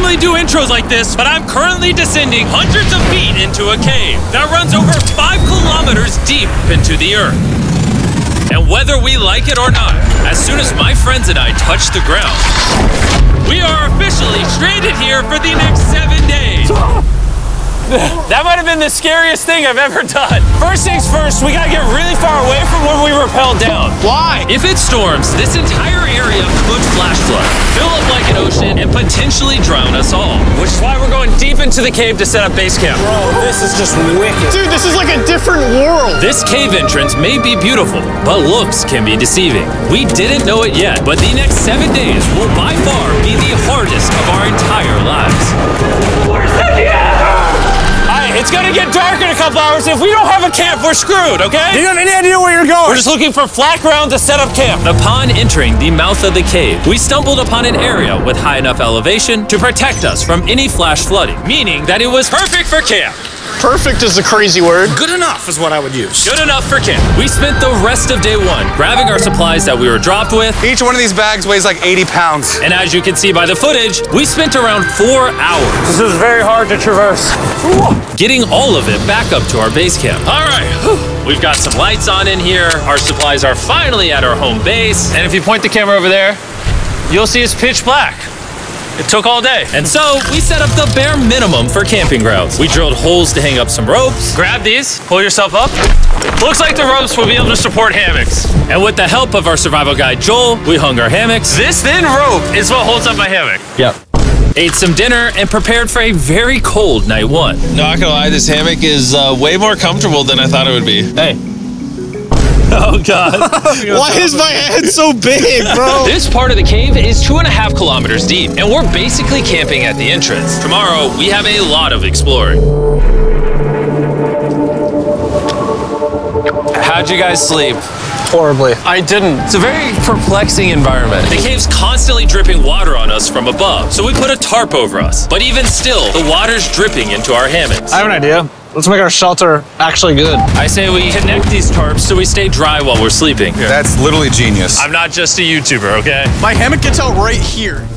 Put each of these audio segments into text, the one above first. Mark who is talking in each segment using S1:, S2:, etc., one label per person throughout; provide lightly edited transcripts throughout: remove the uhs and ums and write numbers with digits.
S1: normally do intros like this, but I'm currently descending hundreds of feet into a cave that runs over 5 kilometers deep into the earth. And whether we like it or not, as soon as my friends and I touch the ground, we are officially stranded here for the next 7 days. That might have been the scariest thing I've ever done. First things first, we gotta get really far away from where we rappelled down.
S2: Why?
S1: If it storms, this entire area could flash flood, fill up like an ocean, and potentially drown us all. Which is why we're going deep into the cave to set up base camp.
S2: Bro, this is just wicked. Dude, this is like a different world.
S1: This cave entrance may be beautiful, but looks can be deceiving. We didn't know it yet, but the next 7 days will by far be the hardest of our entire lives. Where's the It's gonna get dark in a couple hours. If we don't have a camp, we're screwed, okay?
S2: Do you have any idea where you're going?
S1: We're just looking for flat ground to set up camp. Upon entering the mouth of the cave, we stumbled upon an area with high enough elevation to protect us from any flash flooding, meaning that it was perfect for camp.
S2: Perfect is a crazy word.
S3: Good enough is what I would use.
S1: Good enough for camp. We spent the rest of day 1 grabbing our supplies that we were dropped with.
S4: Each one of these bags weighs like 80 pounds.
S1: And as you can see by the footage, we spent around 4 hours.
S2: This is very hard to traverse.
S1: Getting all of it back up to our base camp. All right, we've got some lights on in here. Our supplies are finally at our home base. And if you point the camera over there, you'll see it's pitch black. It took all day. And so we set up the bare minimum for camping grounds. We drilled holes to hang up some ropes. Grab these, pull yourself up. Looks like the ropes will be able to support hammocks. And with the help of our survival guide, Joel, we hung our hammocks. This thin rope is what holds up my hammock. Yep. Ate some dinner and prepared for a very cold night 1.
S5: Not gonna lie, this hammock is way more comfortable than I thought it would be.
S1: Hey. Oh, God.
S2: Why is my head so big, bro?
S1: This part of the cave is 2.5 kilometers deep, and we're basically camping at the entrance. Tomorrow, we have a lot of exploring. How'd you guys sleep?
S2: Horribly.
S1: I didn't. It's a very perplexing environment. The cave's constantly dripping water on us from above, so we put a tarp over us. But even still, the water's dripping into our hammocks.
S2: I have an idea. Let's make our shelter actually good.
S1: I say we connect these tarps so we stay dry while we're sleeping.
S4: That's literally genius.
S1: I'm not just a YouTuber, okay?
S2: My hammock gets out right here.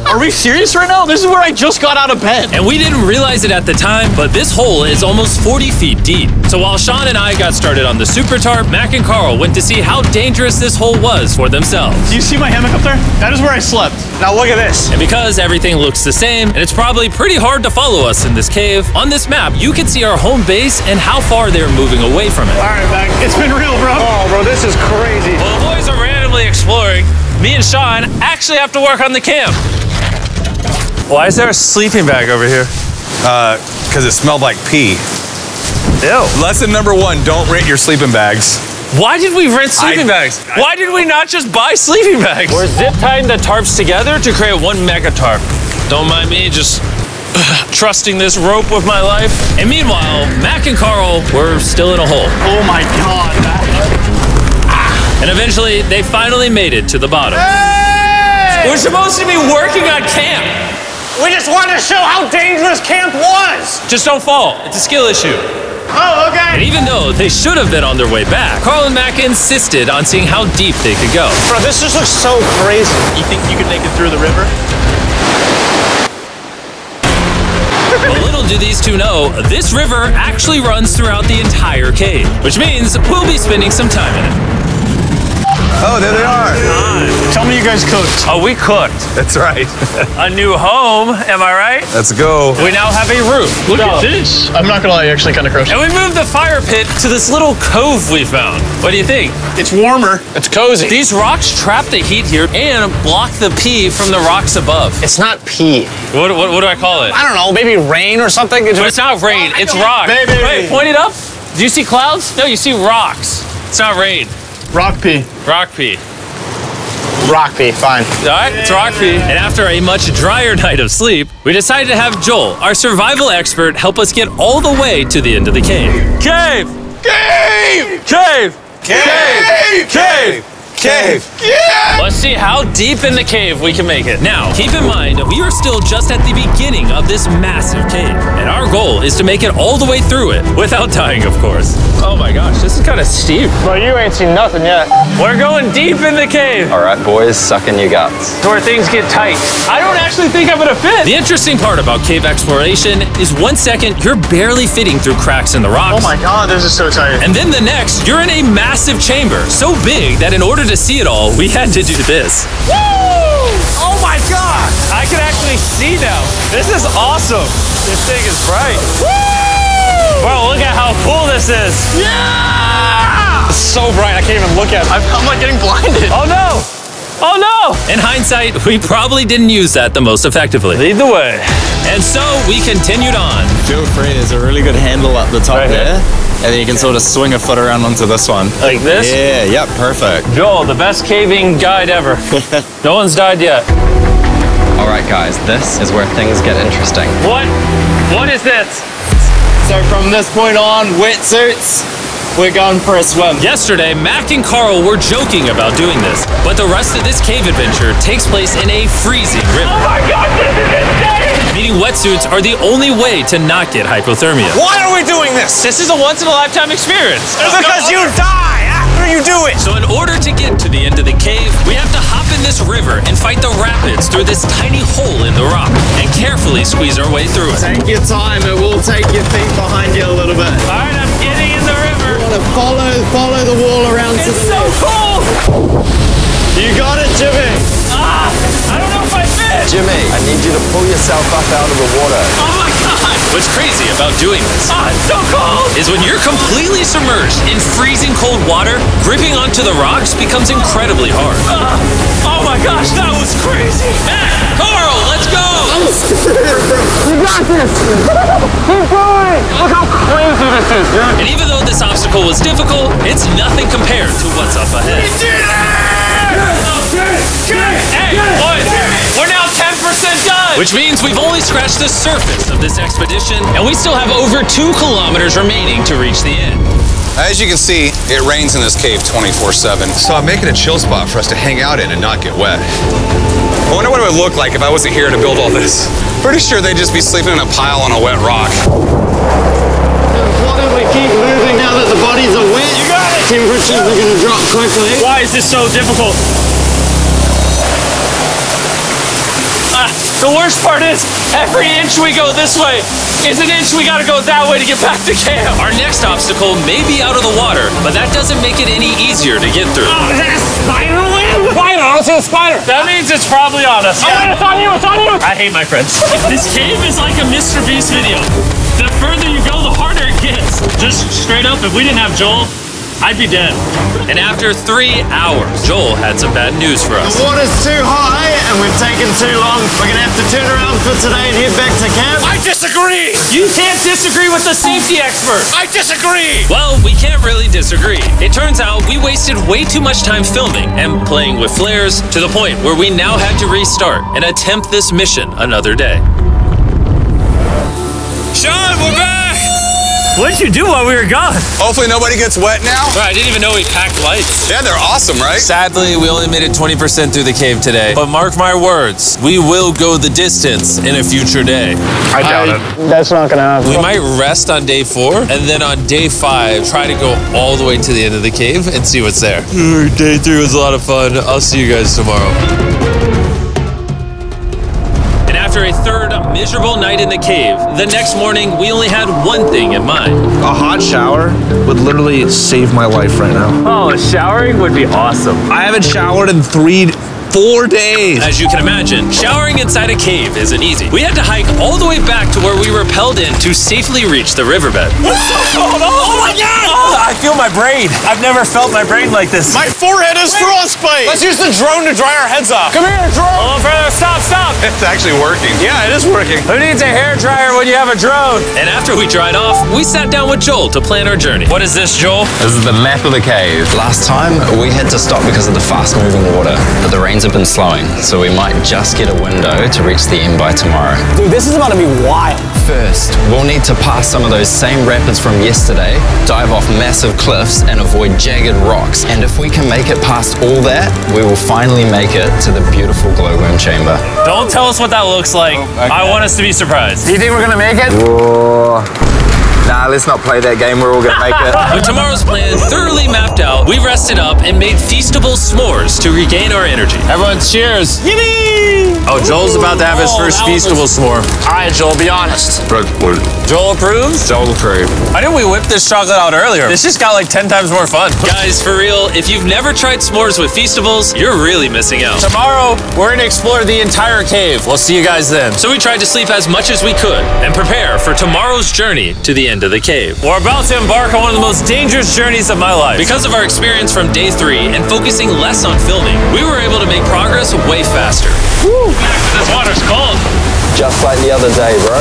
S2: Are we serious right now? This is where I just got out of bed.
S1: And we didn't realize it at the time, but this hole is almost 40 feet deep. So while Sean and I got started on the super tarp, Mac and Carl went to see how dangerous this hole was for themselves.
S2: Do you see my hammock up there? That is where I slept. Now look at this.
S1: And because everything looks the same, and it's probably pretty hard to follow us in this cave, on this map, you can see our home base and how far they're moving away from it.
S2: All right, Mac. It's been real, bro. Oh, bro, this is crazy.
S1: Well, the boys are randomly exploring. Me and Sean actually have to work on the camp. Why is there a sleeping bag over here?
S4: Because it smelled like pee.
S1: Ew.
S4: Lesson number 1, don't rent your sleeping bags.
S1: Why did we rent sleeping bags? Why did we not just buy sleeping bags? We're zip tying the tarps together to create one mega tarp. Don't mind me, just trusting this rope with my life. And meanwhile, Mac and Carl were still in a hole.
S2: Oh my God, Mac.
S1: And eventually, they finally made it to the bottom.
S2: Hey!
S1: We're supposed to be working on camp.
S2: We just wanted to show how dangerous camp was.
S1: Just don't fall. It's a skill issue.
S2: Oh, okay.
S1: And even though they should have been on their way back, Carl and Mac insisted on seeing how deep they could go.
S2: Bro, this just looks so crazy.
S3: You think you could make it through the river?
S1: Well, little do these two know, this river actually runs throughout the entire cave, which means we'll be spending some time in it.
S4: Oh, there they are.
S2: Tell me you guys cooked.
S1: Oh, we cooked.
S4: That's right.
S1: A new home, am I right?
S4: Let's go.
S1: We now have a roof.
S2: Look at this. I'm not gonna lie, actually kind of gross.
S1: And we moved the fire pit to this little cove we found. What do you think?
S2: It's warmer. It's cozy.
S1: These rocks trap the heat here and block the pee from the rocks above.
S2: It's not pee.
S1: What do I call it?
S2: I don't know, maybe rain or something.
S1: But it's not rain, it's rock.
S2: Baby.
S1: Wait, point it up. Do you see clouds? No, you see rocks. It's not rain.
S2: Rock pee.
S1: Rock pee.
S2: Rock pee, fine.
S1: All right, it's rock pee. And after a much drier night of sleep, we decided to have Joel, our survival expert, help us get all the way to the end of the cave. Cave!
S4: Cave!
S1: Cave!
S4: Cave! Cave! Cave!
S1: Let's see how deep in the cave we can make it. Now, keep in mind, we are still just at the beginning of this massive cave, and our goal is to make it all the way through it, without dying, of course. Oh my gosh, this is kind of steep.
S2: Well, you ain't seen nothing yet.
S1: We're going deep in the cave.
S6: All right, boys, suck in your guts.
S2: To where things get tight.
S1: I don't actually think I'm gonna fit. The interesting part about cave exploration is 1 second, you're barely fitting through cracks in the rocks.
S2: Oh my God, this is so tight.
S1: And then the next, you're in a massive chamber, so big that in order to see it all, we had to do this.
S2: Woo! Oh my God!
S1: I can actually see now. This is awesome. This thing is bright. Woo! Bro, look at how cool this is.
S2: Yeah! It's so bright, I can't even look at it. I'm like getting blinded.
S1: Oh no! Oh no! In hindsight, we probably didn't use that the most effectively.
S2: Lead the way.
S1: And so we continued on.
S7: Feel free, there's a really good handle up the top there. And then you can sort of swing a foot around onto this one.
S1: Like this?
S7: Yeah, yep, perfect.
S1: Joel, the best caving guide ever. No one's died yet.
S6: All right, guys, this is where things get interesting.
S1: What? What is this?
S7: So from this point on, wetsuits, we're going for a swim.
S1: Yesterday, Mac and Carl were joking about doing this, but the rest of this cave adventure takes place in a freezing river.
S2: Oh my God, this is insane!
S1: Meaning wetsuits are the only way to not get hypothermia.
S2: Why are we doing this?
S1: This is a once-in-a-lifetime experience.
S2: Because you die after you do it.
S1: So in order to get to the end of the cave, we have to hop in this river and fight the rapids through this tiny hole in the rock and carefully squeeze our way through it.
S7: Take your time, it will take your feet behind you a little bit.
S1: All right, I'm getting in the river.
S7: Follow the wall around to
S1: It's
S7: the
S1: so
S7: left.
S1: cool.
S7: You got it, Jimmy.
S1: Ah, I don't know if I fit.
S6: Jimmy, I need you to pull yourself up out of the water.
S1: Oh my God. What's crazy about doing this
S2: It's so cold.
S1: is when you're completely submerged in freezing cold water, gripping onto the rocks becomes incredibly hard.
S2: Oh my gosh, that was crazy.
S1: Mac, Carl, let's go.
S2: You got this. Keep going. Look how crazy this is, dude.
S1: And even though this obstacle was difficult, it's nothing compared to what's up ahead. Hey, boys, we're now 10% done. Which means we've only scratched the surface of this expedition, and we still have over 2 kilometers remaining to reach the end.
S4: As you can see, it rains in this cave 24/7. So I'm making a chill spot for us to hang out in and not get wet. I wonder what it would look like if I wasn't here to build all this. Pretty sure they'd just be sleeping in a pile on a wet rock.
S7: Why don't we keep moving now that the bodies are wet?
S2: You got it.
S7: Temperatures are going to drop quickly.
S2: Why is this so difficult?
S1: The worst part is, every inch we go this way is an inch we gotta go that way to get back to camp. Our next obstacle may be out of the water, but that doesn't make it any easier to get through.
S2: Is that a spider web? Spider, I don't see a spider.
S1: That means it's probably on us.
S2: Oh, it's on you, it's on you.
S1: I hate my friends. This cave is like a Mr. Beast video. The further you go, the harder it gets. Just straight up, if we didn't have Joel, I'd be dead. And after 3 hours, Joel had some bad news for us.
S7: The water's too high and we've taken too long. We're going to have to turn around for today and head back to camp.
S2: I disagree.
S1: You can't disagree with the safety expert.
S2: I disagree.
S1: Well, we can't really disagree. It turns out we wasted way too much time filming and playing with flares to the point where we now had to restart and attempt this mission another day. Sean, we're back! What did you do while we were gone?
S4: Hopefully nobody gets wet now.
S1: I didn't even know we packed lights.
S4: Yeah, they're awesome, right?
S5: Sadly, we only made it 20% through the cave today. But mark my words, we will go the distance in a future day.
S2: I doubt it. That's not gonna happen.
S5: We might rest on day 4, and then on day 5, try to go all the way to the end of the cave and see what's there. Day 3 was a lot of fun. I'll see you guys tomorrow.
S1: And after a third miserable night in the cave, the next morning we only had one thing in mind.
S3: A hot shower would literally save my life right now.
S1: Oh, showering would be awesome.
S3: I haven't showered in 4 days.
S1: As you can imagine, showering inside a cave isn't easy. We had to hike all the way back to where we rappelled in to safely reach the riverbed.
S2: Oh my God!
S1: I feel my brain. I've never felt my brain like this.
S2: My forehead is frostbite. Let's use the drone to dry our heads off. Come here, drone.
S1: A little further. Stop.
S4: It's actually working.
S2: Yeah, it is working.
S1: Who needs a hairdryer when you have a drone? And after we dried off, we sat down with Joel to plan our journey. What is this, Joel?
S6: This is the map of the cave. Last time, we had to stop because of the fast-moving water, but the rains have been slowing, so we might just get a window to reach the end by tomorrow.
S2: Dude, this is about to be wild.
S6: First, we'll need to pass some of those same rapids from yesterday, dive off massive cliffs, and avoid jagged rocks. And if we can make it past all that, we will finally make it to the beautiful glowworm chamber.
S1: Don't tell us what that looks like. I want us to be surprised.
S2: Do you think we're gonna make it?
S3: Whoa. Nah, let's not play that game. We're all gonna make it.
S1: With tomorrow's plan thoroughly mapped out, we rested up and made feastable s'mores to regain our energy.
S5: Everyone, cheers.
S2: Yippee!
S5: Oh, Joel's about to have his first feastable s'more.
S2: All right, Joel, be honest.
S5: Joel approves?
S3: Joel approved.
S5: Why didn't we whip this chocolate out earlier? This just got like 10 times more fun.
S1: Guys, for real, if you've never tried s'mores with Feastables, you're really missing out.
S5: Tomorrow, we're gonna explore the entire cave. We'll see you guys then.
S1: So we tried to sleep as much as we could and prepare for tomorrow's journey to the end of the cave.
S5: We're about to embark on one of the most dangerous journeys of my life.
S1: Because of our experience from day 3 and focusing less on filming, we were able to make progress way faster.
S2: Woo!
S1: This water's cold.
S6: Just like the other day, bro.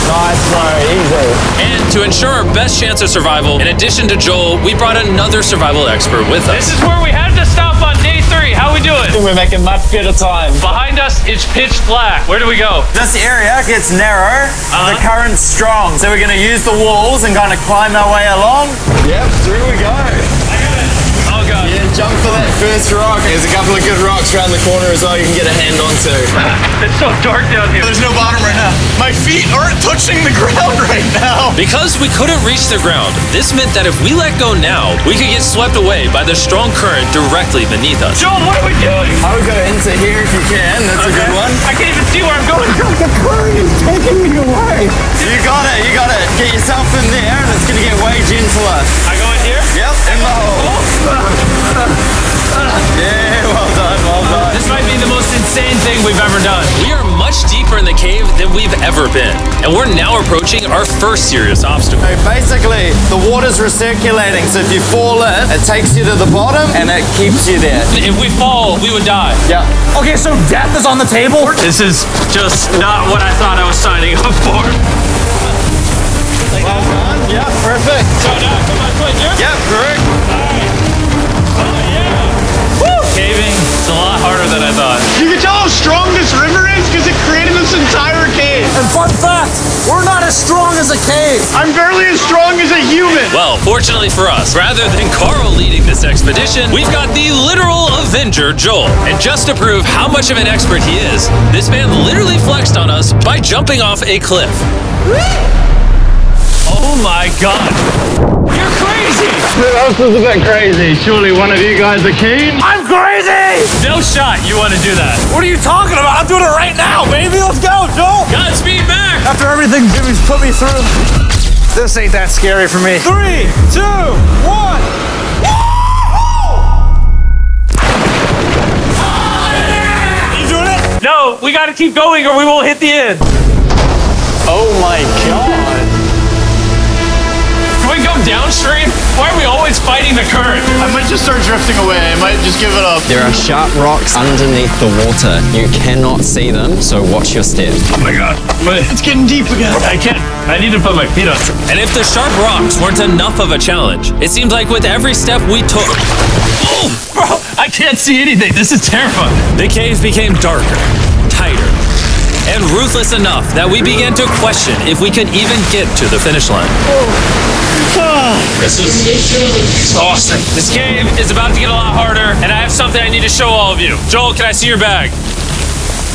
S2: Nice, bro, easy.
S1: And to ensure our best chance of survival, in addition to Joel, we brought another survival expert with us.
S8: This is where we had to stop on day 3. How we doing?
S2: We're making much better time.
S8: Behind us, it's pitch black. Where do we go?
S7: This area gets narrow, the current's strong, so we're gonna use the walls and kind of climb our way along.
S4: Yep, through we go.
S8: Oh god.
S7: Yeah, jump for that first rock. There's a couple of good rocks around the corner as well you can get a hand onto.
S8: It's so dark down here.
S2: There's no bottom right now. My feet aren't touching the ground right now.
S1: Because we couldn't reach the ground, this meant that if we let go now, we could get swept away by the strong current directly beneath us.
S8: Joel, what are we doing?
S7: I would go into here if you can. That's a good one.
S8: I can't even see where I'm going.
S2: The current is taking me away.
S7: You got it, you got it. Get yourself in there and it's gonna get way gentler.
S8: I go in here?
S7: Yep, in the hole. Yeah, well done, well done.
S1: This might be the most insane thing we've ever done. We are much deeper in the cave than we've ever been, and we're now approaching our first serious obstacle.
S7: So basically, the water's recirculating, so if you fall in, it takes you to the bottom and it keeps you there.
S1: If we fall, we would die.
S7: Yeah.
S2: Okay, so death is on the table?
S8: This is just not what I thought I was signing up for.
S7: Well done. Yeah, perfect.
S8: So now, come on, quick, here.
S7: Yep, correct.
S1: Caving is a lot harder than I thought.
S2: You can tell how strong this river is because it created this entire cave. And fun fact, we're not as strong as a cave. I'm barely as strong as a human.
S1: Well, fortunately for us, rather than Carl leading this expedition, we've got the literal Avenger, Joel. And just to prove how much of an expert he is, this man literally flexed on us by jumping off a cliff.
S8: Oh my god. You're crazy.
S7: This is a bit crazy. Surely one of you guys are keen?
S2: I'm crazy!
S8: No shot you want to do that.
S2: What are you talking about? I'm doing it right now, baby. Let's go, Joel.
S1: Godspeed, Mac!
S2: After everything Jimmy's put me through, this ain't that scary for me. 3, 2, 1. You doing it?
S8: No, we gotta keep going or we won't hit the end.
S2: Oh my god.
S8: Can we go downstream? Why are we always fighting the current?
S2: I might just start drifting away. I might just give it up.
S6: There are sharp rocks underneath the water. You cannot see them, so watch your step.
S8: Oh my god.
S2: It's getting deep again.
S8: I can't. I need to put my feet on.
S1: And if the sharp rocks weren't enough of a challenge, it seems like with every step we took...
S8: Oh, bro, I can't see anything. This is terrifying.
S1: The cave became darker, tighter, and ruthless enough that we began to question if we could even get to the finish line.
S8: This is exhausting.
S1: This cave is about to get a lot harder, and I have something I need to show all of you. Joel, can I see your bag?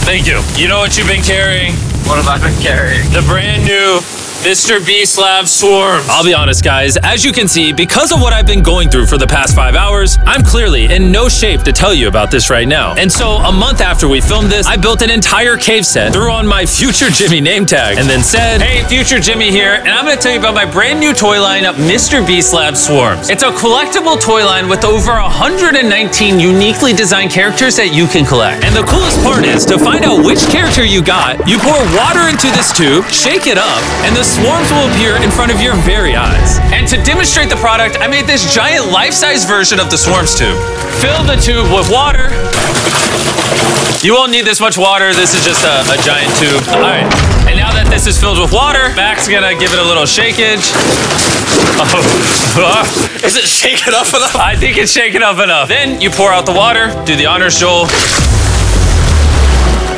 S1: Thank you. You know what you've been carrying?
S7: What have I been carrying?
S1: The brand new Mr. Beast Lab Swarms. I'll be honest, guys. As you can see, because of what I've been going through for the past 5 hours, I'm clearly in no shape to tell you about this right now. And so, a month after we filmed this, I built an entire cave set, threw on my Future Jimmy name tag, and then said, hey, Future Jimmy here, and I'm gonna tell you about my brand new toy line, Mr. Beast Lab Swarms. It's a collectible toy line with over 119 uniquely designed characters that you can collect. And the coolest part is, to find out which character you got, you pour water into this tube, shake it up, and the swarms will appear in front of your very eyes. And to demonstrate the product, I made this giant life-size version of the Swarms tube. Fill the tube with water. You won't need this much water. This is just a giant tube. All right. And now that this is filled with water, Mac's gonna give it a little shakeage. Oh. Is it shaken up enough? I think it's shaken up enough. Then you pour out the water. Do the honors, Joel.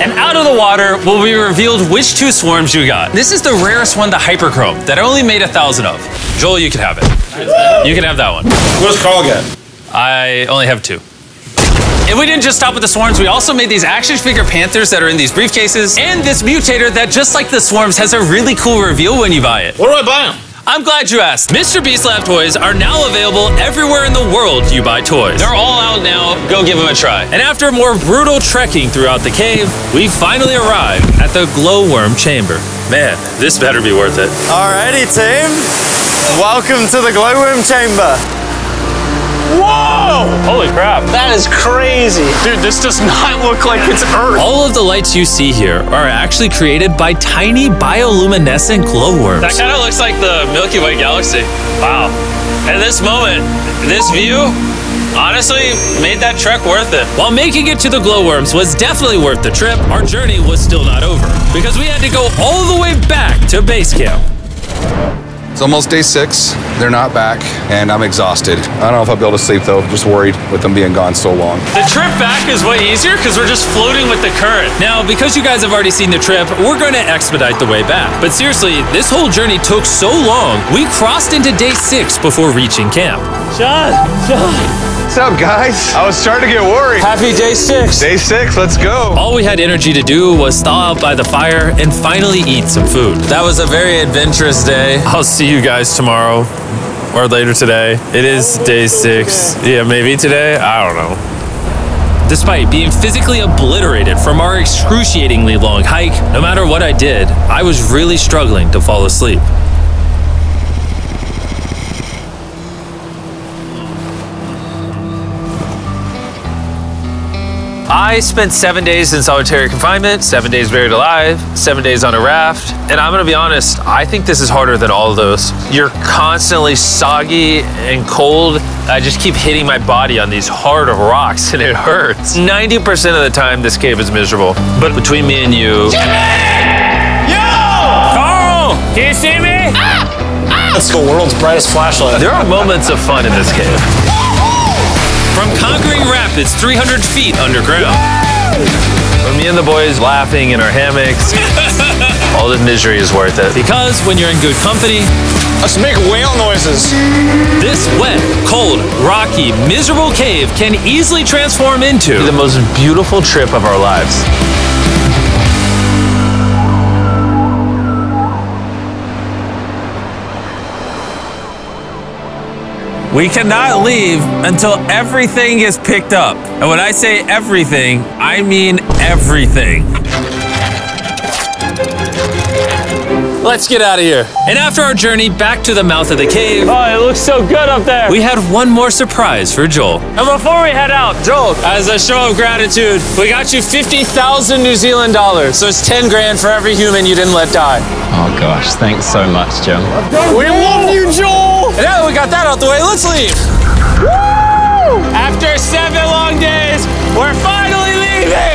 S1: And out of the water will be revealed which 2 swarms you got. This is the rarest one, the Hyperchrome, that I only made 1,000 of. Joel, you can have it. You can have that one.
S2: What does Carl get?
S1: I only have 2. And we didn't just stop with the swarms, we also made these action figure panthers that are in these briefcases, and this mutator that, just like the swarms, has a really cool reveal when you buy it.
S2: Where do I buy them?
S1: I'm glad you asked. Mr. Beast Lab toys are now available everywhere in the world you buy toys. They're all out now, go give them a try. And after more brutal trekking throughout the cave, we finally arrived at the glowworm chamber. Man, this better be worth it.
S7: Alrighty, team. Welcome to the glowworm chamber.
S2: Whoa!
S1: Holy crap.
S2: That is crazy. Dude, this does not look like it's Earth.
S1: All of the lights you see here are actually created by tiny bioluminescent glowworms. That kind of looks like the Milky Way galaxy. Wow. At this moment, this view honestly made that trek worth it. While making it to the glowworms was definitely worth the trip, our journey was still not over because we had to go all the way back to base camp.
S4: It's almost day 6. They're not back, and I'm exhausted. I don't know if I'll be able to sleep though. Just worried with them being gone so long.
S1: The trip back is way easier because we're just floating with the current. Now, because you guys have already seen the trip, we're going to expedite the way back. But seriously, this whole journey took so long, we crossed into day 6 before reaching camp.
S2: John.
S4: What's up, guys? I was starting to get worried.
S1: Happy day 6.
S4: Day 6, let's go.
S1: All we had energy to do was thaw out by the fire and finally eat some food. That was a very adventurous day. I'll see you guys tomorrow or later today. It is day 6. Yeah, maybe today. I don't know. Despite being physically obliterated from our excruciatingly long hike, no matter what I did, I was really struggling to fall asleep. I spent 7 days in solitary confinement, 7 days buried alive, 7 days on a raft, and I'm gonna be honest, I think this is harder than all of those. You're constantly soggy and cold. I just keep hitting my body on these hard rocks and it hurts. 90% of the time, this cave is miserable. But between me and you... Jimmy! Yo! Carl! Can you see me?
S2: That's the world's brightest flashlight.
S1: There are moments of fun in this cave. From conquering rapids 300 feet underground. From me and the boys laughing in our hammocks. All the misery is worth it. Because when you're in good company,
S2: Let's make whale noises.
S1: this wet, cold, rocky, miserable cave can easily transform into the most beautiful trip of our lives. We cannot leave until everything is picked up. And when I say everything, I mean everything. Let's get out of here. And after our journey back to the mouth of the cave,
S8: Oh, it looks so good up there.
S1: we had one more surprise for Joel.
S8: And before we head out, Joel, as a show of gratitude, we got you 50,000 New Zealand dollars. So it's 10 grand for every human you didn't let die.
S6: Oh gosh, thanks so much, Jim.
S8: We love you, Joel. And now that we got that out the way, let's leave. Woo! After 7 long days, we're finally leaving.